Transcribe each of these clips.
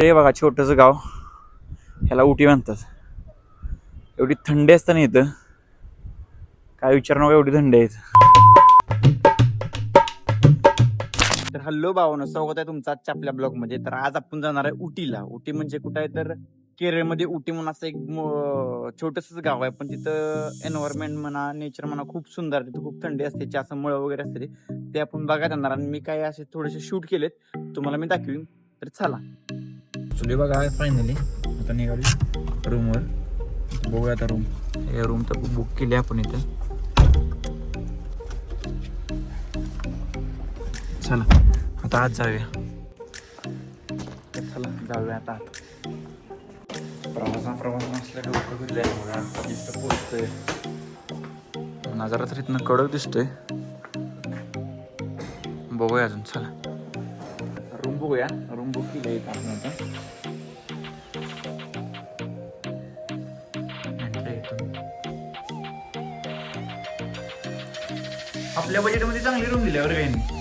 हे बघा छोटंसं गाव, ह्याला उटी म्हणतात. एवढी थंडी असते ना इथं, काय विचार नका एवढी थंडी आहे इथं. तर हॅलो भावांनो, स्वागत आहे तुमचं आजच्या आपल्या ब्लॉग मध्ये. तर आज आपण जाणार आहे उटीला. उटी म्हणजे कुठं आहे तर केरळमध्ये उटी म्हणून असं एक छोटंसंच गाव आहे, पण तिथं एन्व्हायरमेंट म्हणा, नेचर म्हणा खूप सुंदर आहे. तिथं खूप थंडी असते, असं मळं वगैरे असते ते आपण बघायला जाणार. आणि मी काय असे थोडेसे शूट केलेत, तुम्हाला मी दाखवीन. तर चला चुली बघा. फायनली आता निघाली रूमवर. बघूया आता रूम. हे रूम तर बुक केली आपण इथं. चला आता आज जाऊया. चला जाऊया आता. प्रवास नसल्या डोकं फिरले बघा. इथं पोहोचतोय, नजारा तर इथनं कडक दिसतोय. बघूया अजून. चला रूम बघूया. रूम बुक केली आहे आपण आता. आपल्या बजेटमध्ये चांगली रूम दिल्यावर काही नाही.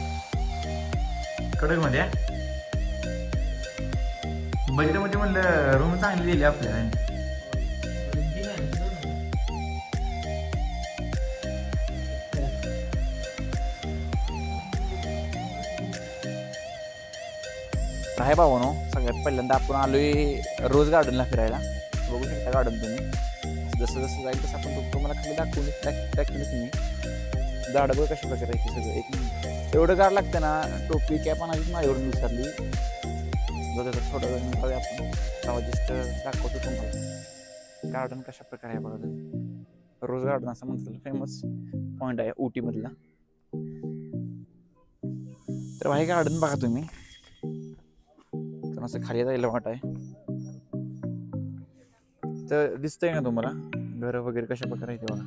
कडक मध्ये बजेटमध्ये म्हणलं रूम चांगली दिली आपल्याला. आहे भावानो, सगळ्यात पहिल्यांदा आपण आलोय रोज गार्डनला फिरायला. बघू शकता गार्डन तुम्ही. जसं जसं जाईल तसं आपण तुम्हाला खाली दाखवून तुम्ही झाडं बघ कशा प्रकारे आहे सगळं. एक एवढं गार लागतं ना. टोपी कॅप आणायची माझ्यावरून विसरली. बघा तर थोडं वेळ नंतर आपण तेव्हा जस्ट दाखवतो तुम्हाला गार्डन कशा प्रकारे आहे. बघा रोज गार्डन असं म्हणतात, फेमस पॉईंट आहे उटीमधला. तर हे गार्डन बघा तुम्ही. तर असं खाली जायला वाट आहे. तर दिसतंय ना तुम्हाला घर वगैरे कशा प्रकारे आहे ते बघा.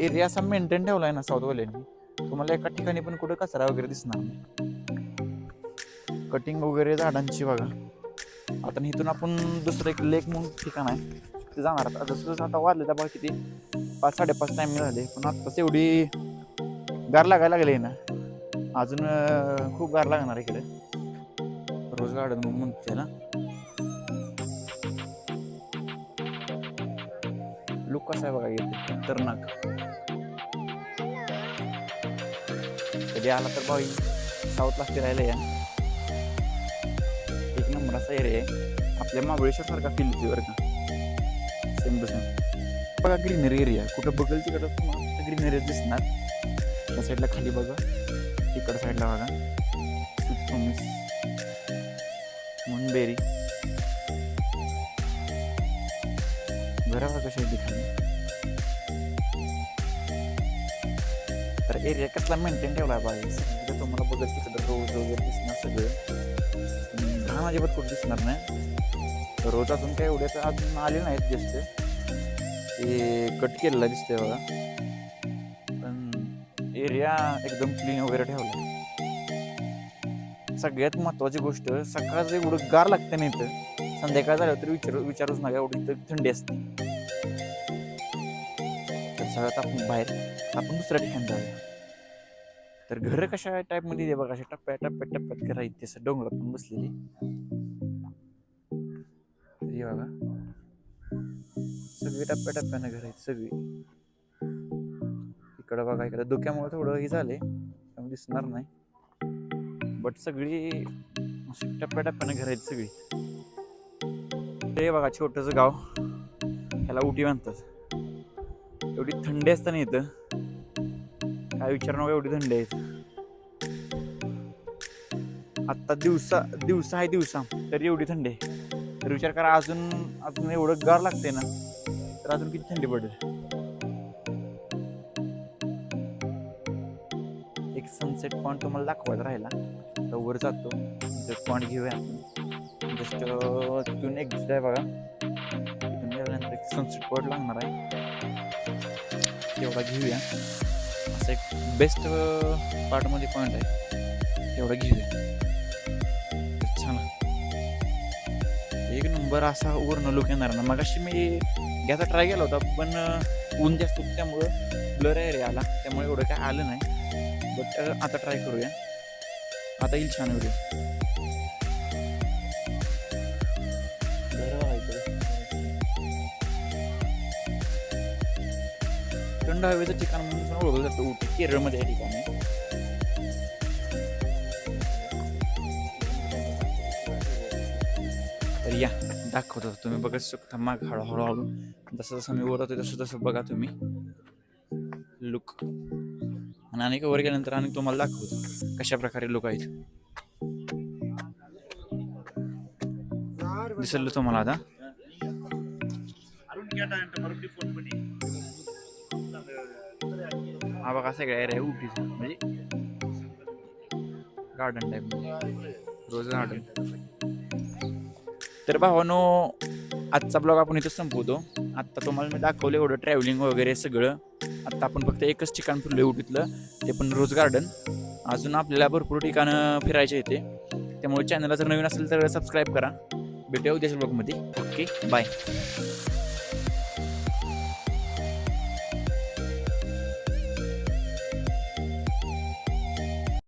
एरिया असा मेंटेन ठेवलाय ना साऊथ वाल्यांनी. तुम्हाला एका ठिकाणी पण कुठे कचरा वगैरे दिसणार नाही. कटिंग वगैरे झाडांची बघा. आता इथून आपण दुसरं एक लेक म्हणून ठिकाण आहे ते जाणार. आता जसं जसं आता वाजले त्या बघा किती 5-5:30 टाइम झाले, पण आत्ताच एवढी गार लागायला लागली ना. अजून खूप गार लागणार इकडे. रोज गार्डन म्हणते ना. लुक कसा आहे बघा इथे खतरनाक. कधी आला तर भाई साऊथला फिरायला या. एक नंबर असा एरिया आहे. आपल्या महाबळेश्वर सारखा फील येते बरं का. सेम टू सेम बघा. ग्रीनरी एरिया कुठं बघल तिकडं तुम्हाला ग्रीनरी दिसणार. त्या साईडला खाली बघा, तिकडं साईडला बघा मुनबेरी घरा बघा कशा ठिकाणी. तर एरिया कसला मेंटेन ठेवला पाहिजे. तुम्हाला बघत तिकडं रोज वगैरे दिसणार सगळं. घाण अजिबात कुठं दिसणार नाही. रोज अजून काय एवढे तर अजून आले नाहीत जास्त. ते कट केलेला दिसतंय बघा. पण एरिया एकदम क्लीन वगैरे ठेवला. सगळ्यात महत्वाची गोष्ट, सकाळचं एवढं गार लागतं नाही तर संध्याकाळ झालं तर विचारूच नका एवढी तर थंडी असते. तर सगळ्यात आपण दुसऱ्या ठिकाणी जाऊया. तर घर कशा टाईप मध्ये दे बघा. अशा टप्प्यात घर आहेत तसं डोंगरात पण बसलेली. हे बघा सगळी टप्प्यानं घर आहेत सगळी. इकडं बघा, इकडं धुक्यामुळे थोडं हे झाले त्यामुळे दिसणार नाही. बट सगळी टप्प्यानं घर आहेत सगळी. ते बघा छोटंसं गाव, ह्याला उटी म्हणतात. एवढी थंडी असते ना इथं, काय विचार नका एवढी थंडी आहे. आत्ता दिवसा आहे दिवसा तरी एवढी थंडी आहे. तर विचार करा अजून एवढं गार लागते ना, तर अजून किती थंडी पडेल. एक सनसेट पॉईंट तुम्हाला दाखवायचा राहिला तर वर जातो. पॉईंट घेऊया आपण. जस्ट तिथून एक्झिट आहे बघा. तिथून गेल्यानंतर एक सनसेट पॉईंट लागणार आहे, तेवढा घेऊया. असं एक बेस्ट पार्टमध्ये पॉईंट आहे, तेवढा घेऊया. छान एक नंबर असा वरनं लुक येणार ना. मगाशी मी घ्यायचा ट्राय केला होता, पण ऊन जास्त होतं त्यामुळं ब्लर एरिया आला, त्यामुळे एवढं काय आलं नाही. बट आता ट्राय करूया. आता येईल छान व्हिडिओ. थंड हवेचं ठिकाण म्हणून पण ओळखलं जातं उटी, केरळमध्ये हे ठिकाण आहे. तर या दाखवतो तुम्ही बघत शकता माग हळूहळू जसं जसं मी वर होतो तसं तसं बघा तुम्ही लुक. आणि अनेक वर गेल्यानंतर आणि तुम्हाला दाखवतो कशा प्रकारे लोक आहेत. दिसलं तुम्हाला आता. हा बघा सगळ्या एरिया उटीचा म्हणजे गार्डन टाईप, रोज गार्डन. तर भावानो आजचा ब्लॉग आपण इथं संपवतो. आत्ता तुम्हाला मी दाखवलं एवढं ट्रॅव्हलिंग वगैरे सगळं. आत्ता आपण फक्त एकच ठिकाण फिरलो उटीतलं, ते पण रोज गार्डन. अजून आपल्याला भरपूर ठिकाणं फिरायचे येते, त्यामुळे चॅनलला जर नवीन असेल तर सबस्क्राईब करा. भेटूया उद्याच्या ब्लॉगमध्ये. Okay bye.